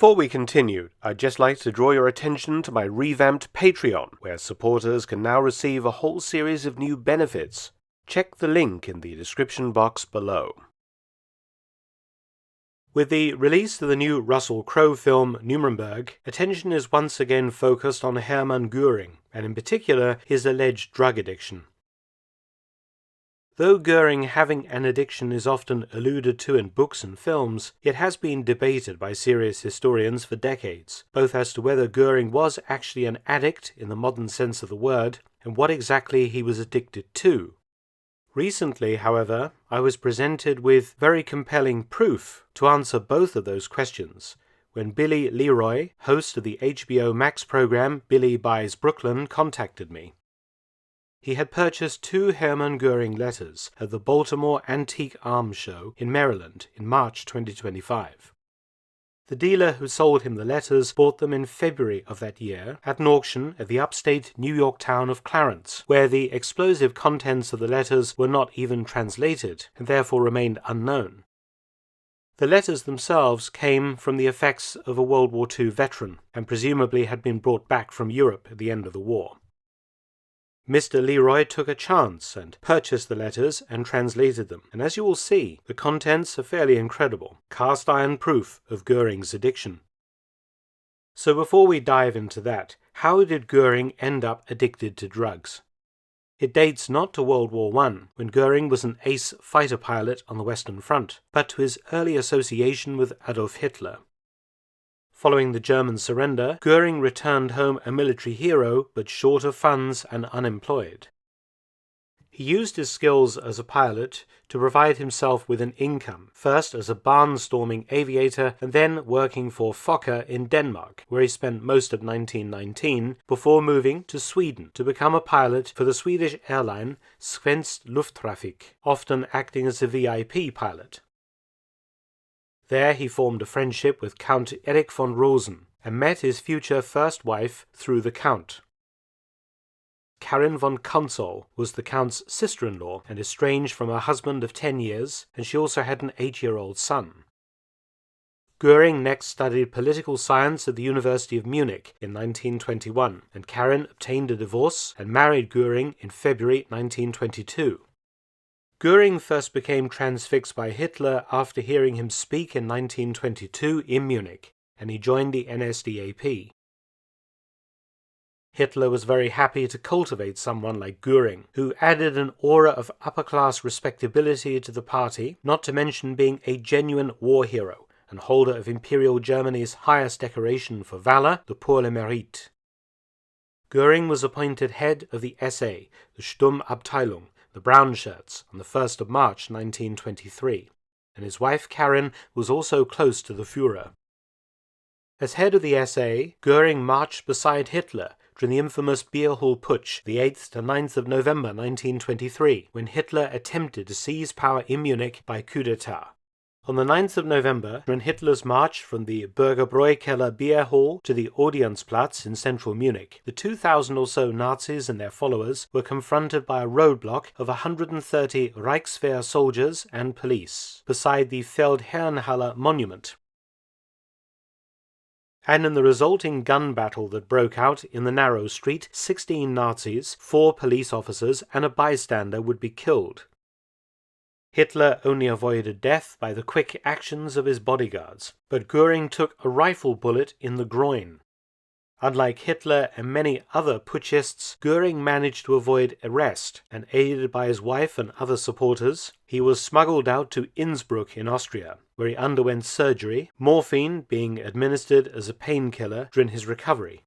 Before we continue, I'd just like to draw your attention to my revamped Patreon, where supporters can now receive a whole series of new benefits. Check the link in the description box below. With the release of the new Russell Crowe film Nuremberg, attention is once again focused on Hermann Göring, and in particular his alleged drug addiction. Though Göring having an addiction is often alluded to in books and films, it has been debated by serious historians for decades, both as to whether Göring was actually an addict in the modern sense of the word, and what exactly he was addicted to. Recently, however, I was presented with very compelling proof to answer both of those questions, when Billy Leroy, host of the HBO Max program Billy Buys Brooklyn, contacted me. He had purchased 2 Hermann Göring letters at the Baltimore Antique Arms Show in Maryland in March 2025. The dealer who sold him the letters bought them in February of that year at an auction at the upstate New York town of Clarence, where the explosive contents of the letters were not even translated and therefore remained unknown. The letters themselves came from the effects of a World War II veteran and presumably had been brought back from Europe at the end of the war. Mr. Leroy took a chance and purchased the letters and translated them, and as you will see, the contents are fairly incredible, cast-iron proof of Göring's addiction. So before we dive into that, how did Göring end up addicted to drugs? It dates not to World War I, when Göring was an ace fighter pilot on the Western Front, but to his early association with Adolf Hitler. Following the German surrender, Göring returned home a military hero, but short of funds and unemployed. He used his skills as a pilot to provide himself with an income, first as a barnstorming aviator and then working for Fokker in Denmark, where he spent most of 1919, before moving to Sweden to become a pilot for the Swedish airline Svensk Lufttrafik, often acting as a VIP pilot. There he formed a friendship with Count Erich von Rosen and met his future first wife through the Count. Karin von Consul was the Count's sister-in-law and estranged from her husband of 10 years, and she also had an 8-year-old son. Göring next studied political science at the University of Munich in 1921, and Karin obtained a divorce and married Göring in February 1922. Göring first became transfixed by Hitler after hearing him speak in 1922 in Munich, and he joined the NSDAP. Hitler was very happy to cultivate someone like Göring, who added an aura of upper-class respectability to the party, not to mention being a genuine war hero and holder of Imperial Germany's highest decoration for valor, the Pour le Mérite. Göring was appointed head of the SA, the Sturmabteilung, the Brown Shirts, on the 1st of March 1923, and his wife Karin was also close to the Führer. As head of the SA, Göring marched beside Hitler during the infamous Beer Hall Putsch, the 8th to 9th of November 1923, when Hitler attempted to seize power in Munich by coup d'etat. On the 9th of November, during Hitler's march from the Bürgerbräukeller Beer Hall to the Odeonsplatz in central Munich, the 2,000 or so Nazis and their followers were confronted by a roadblock of 130 Reichswehr soldiers and police, beside the Feldherrnhalle monument. And in the resulting gun battle that broke out in the narrow street, 16 Nazis, 4 police officers, and a bystander would be killed. Hitler only avoided death by the quick actions of his bodyguards, but Göring took a rifle bullet in the groin. Unlike Hitler and many other putschists, Göring managed to avoid arrest, and aided by his wife and other supporters, he was smuggled out to Innsbruck in Austria, where he underwent surgery, morphine being administered as a painkiller during his recovery.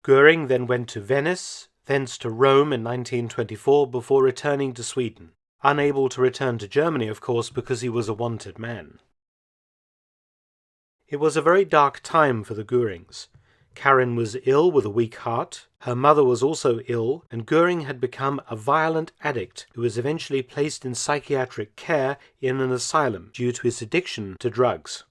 Göring then went to Venice, thence to Rome in 1924 before returning to Sweden. Unable to return to Germany, of course, because he was a wanted man. It was a very dark time for the Görings. Karin was ill with a weak heart, her mother was also ill, and Göring had become a violent addict who was eventually placed in psychiatric care in an asylum due to his addiction to drugs.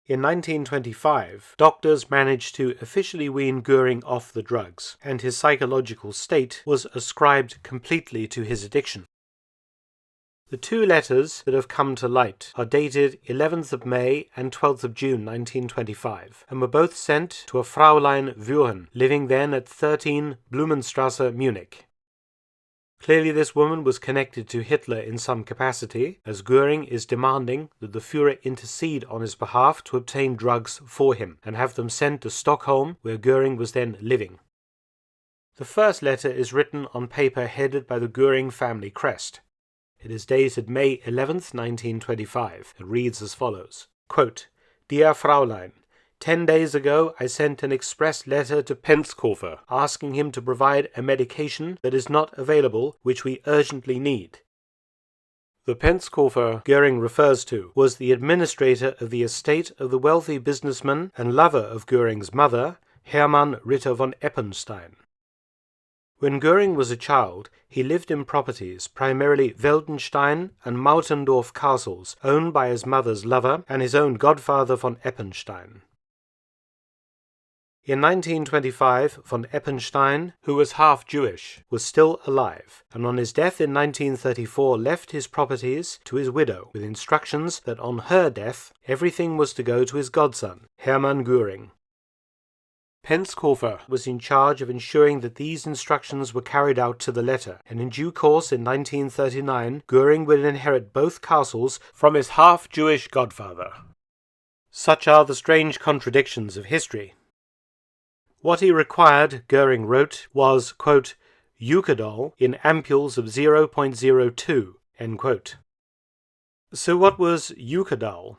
In 1925, doctors managed to officially wean Göring off the drugs, and his psychological state was ascribed completely to his addiction. The two letters that have come to light are dated 11th of May and 12th of June 1925, and were both sent to a Fräulein Göring, living then at 13 Blumenstrasse, Munich. Clearly this woman was connected to Hitler in some capacity, as Göring is demanding that the Führer intercede on his behalf to obtain drugs for him, and have them sent to Stockholm, where Göring was then living. The first letter is written on paper headed by the Göring family crest. It is dated May 11th, 1925, and reads as follows. Quote, Dear Fräulein, 10 days ago I sent an express letter to Penskofer asking him to provide a medication that is not available, which we urgently need. The Penskofer Göring refers to was the administrator of the estate of the wealthy businessman and lover of Göring's mother, Hermann Ritter von Eppenstein. When Göring was a child, he lived in properties, primarily Weltenstein and Mautendorf castles, owned by his mother's lover and his own godfather von Eppenstein. In 1925, von Eppenstein, who was half Jewish, was still alive, and on his death in 1934 left his properties to his widow, with instructions that on her death everything was to go to his godson, Hermann Göring. Penskofer was in charge of ensuring that these instructions were carried out to the letter, and in due course in 1939 Göring would inherit both castles from his half-Jewish godfather. Such are the strange contradictions of history. What he required, Göring wrote, was, quote, Eucadol in ampules of 0.02, end quote. So what was Eucadol?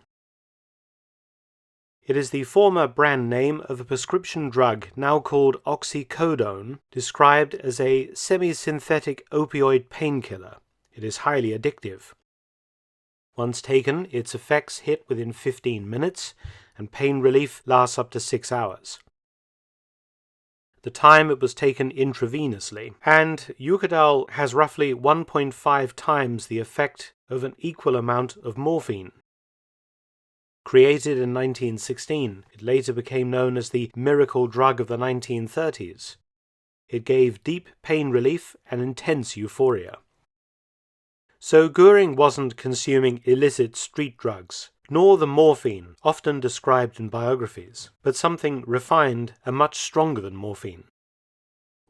It is the former brand name of a prescription drug now called oxycodone, described as a semi-synthetic opioid painkiller. It is highly addictive. Once taken, its effects hit within 15 minutes, and pain relief lasts up to 6 hours. The time it was taken intravenously, and Eucadol has roughly 1.5 times the effect of an equal amount of morphine. Created in 1916, it later became known as the miracle drug of the 1930s. It gave deep pain relief and intense euphoria. So Göring wasn't consuming illicit street drugs, nor the morphine often described in biographies, but something refined and much stronger than morphine.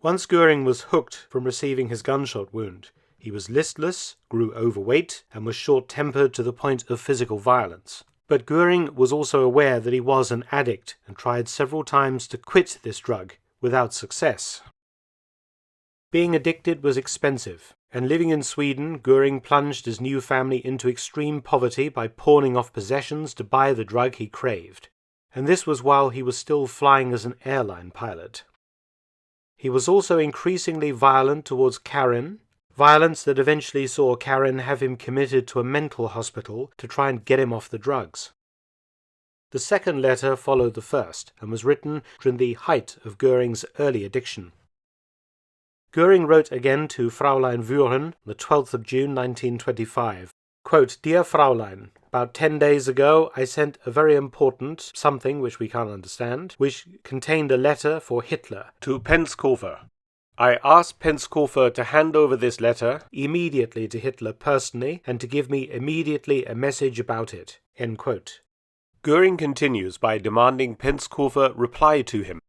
Once Göring was hooked from receiving his gunshot wound, he was listless, grew overweight, and was short-tempered to the point of physical violence. But Göring was also aware that he was an addict and tried several times to quit this drug, without success. Being addicted was expensive, and living in Sweden, Göring plunged his new family into extreme poverty by pawning off possessions to buy the drug he craved. And this was while he was still flying as an airline pilot. He was also increasingly violent towards Karin, violence that eventually saw Karin have him committed to a mental hospital to try and get him off the drugs. The second letter followed the first, and was written during the height of Göring's early addiction. Göring wrote again to Fräulein Göring, the 12th of June 1925, quote, Dear Fräulein, about 10 days ago I sent a very important something which we can't understand, which contained a letter for Hitler to Penskofer. I asked Penskofer to hand over this letter immediately to Hitler personally and to give me immediately a message about it. End quote. Göring continues by demanding Penskofer reply to him.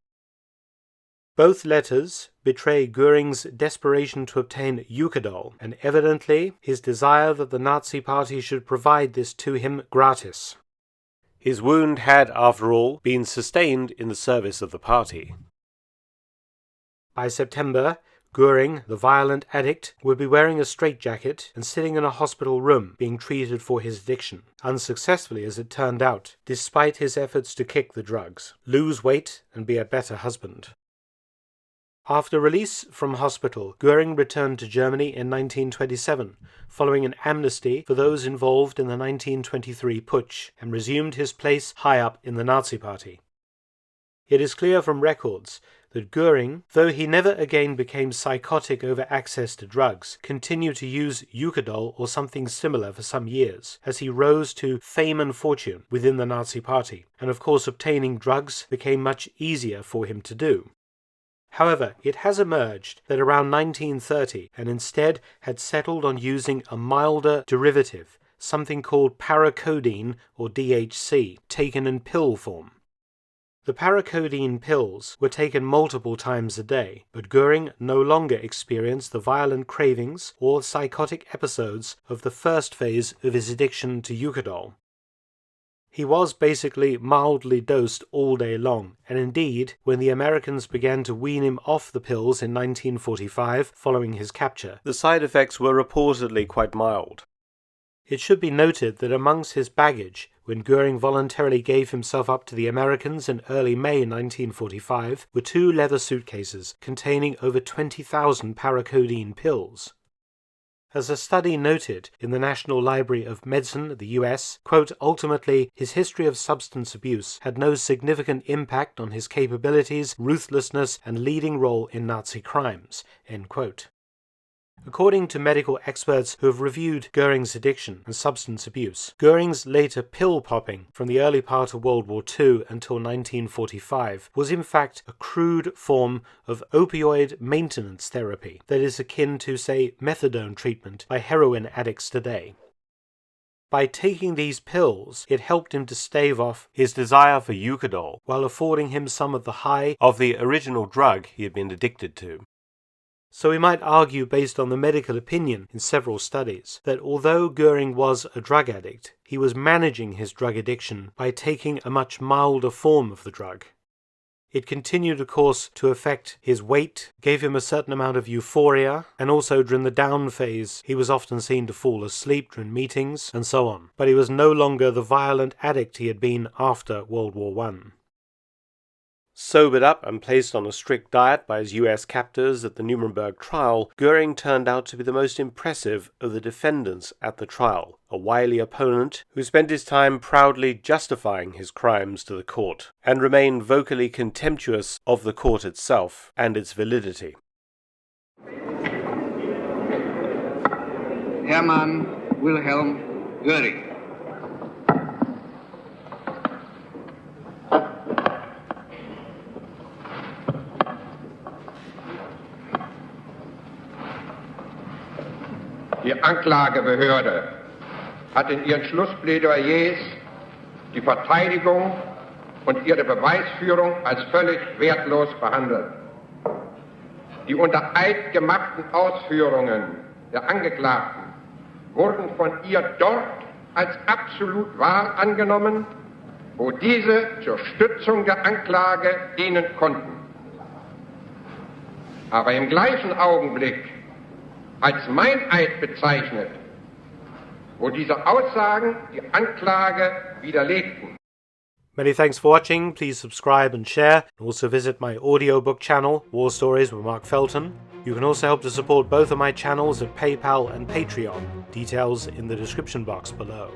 Both letters betray Göring's desperation to obtain Eucadol, and evidently his desire that the Nazi Party should provide this to him gratis. His wound had, after all, been sustained in the service of the party. By September, Göring, the violent addict, would be wearing a straitjacket and sitting in a hospital room being treated for his addiction, unsuccessfully as it turned out, despite his efforts to kick the drugs, lose weight and be a better husband. After release from hospital, Göring returned to Germany in 1927, following an amnesty for those involved in the 1923 putsch, and resumed his place high up in the Nazi Party. It is clear from records that Göring, though he never again became psychotic over access to drugs, continued to use Eucadol or something similar for some years, as he rose to fame and fortune within the Nazi Party, and of course obtaining drugs became much easier for him to do. However, it has emerged that around 1930 and instead had settled on using a milder derivative, something called paracodeine or DHC, taken in pill form. The paracodeine pills were taken multiple times a day, but Göring no longer experienced the violent cravings or psychotic episodes of the first phase of his addiction to Eucadol. He was basically mildly dosed all day long, and indeed, when the Americans began to wean him off the pills in 1945 following his capture, the side effects were reportedly quite mild. It should be noted that amongst his baggage, when Göring voluntarily gave himself up to the Americans in early May 1945, were 2 leather suitcases containing over 20,000 paracodeine pills. As a study noted in the National Library of Medicine, the US, quote, ultimately, his history of substance abuse had no significant impact on his capabilities, ruthlessness, and leading role in Nazi crimes, end quote. According to medical experts who have reviewed Göring's addiction and substance abuse, Göring's later pill popping from the early part of World War II until 1945 was in fact a crude form of opioid maintenance therapy that is akin to, say, methadone treatment by heroin addicts today. By taking these pills, it helped him to stave off his desire for Eucadol while affording him some of the high of the original drug he had been addicted to. So we might argue, based on the medical opinion in several studies, that although Göring was a drug addict, he was managing his drug addiction by taking a much milder form of the drug. It continued, of course, to affect his weight, gave him a certain amount of euphoria, and also during the down phase he was often seen to fall asleep during meetings, and so on. But he was no longer the violent addict he had been after World War I. Sobered up and placed on a strict diet by his US captors at the Nuremberg trial, Göring turned out to be the most impressive of the defendants at the trial, a wily opponent who spent his time proudly justifying his crimes to the court, and remained vocally contemptuous of the court itself and its validity. Hermann Wilhelm Göring. Die Anklagebehörde hat in ihren Schlussplädoyers die Verteidigung und ihre Beweisführung als völlig wertlos behandelt. Die unter Eid gemachten Ausführungen der Angeklagten wurden von ihr dort als absolut wahr angenommen, wo diese zur Stützung der Anklage dienen konnten. Aber im gleichen Augenblick als Meineid bezeichnet, wo diese Aussagen die Anklage widerlegten. Many thanks for watching. Please subscribe and share. Also visit my audiobook channel, War Stories with Mark Felton. You can also help to support both of my channels at PayPal and Patreon. Details in the description box below.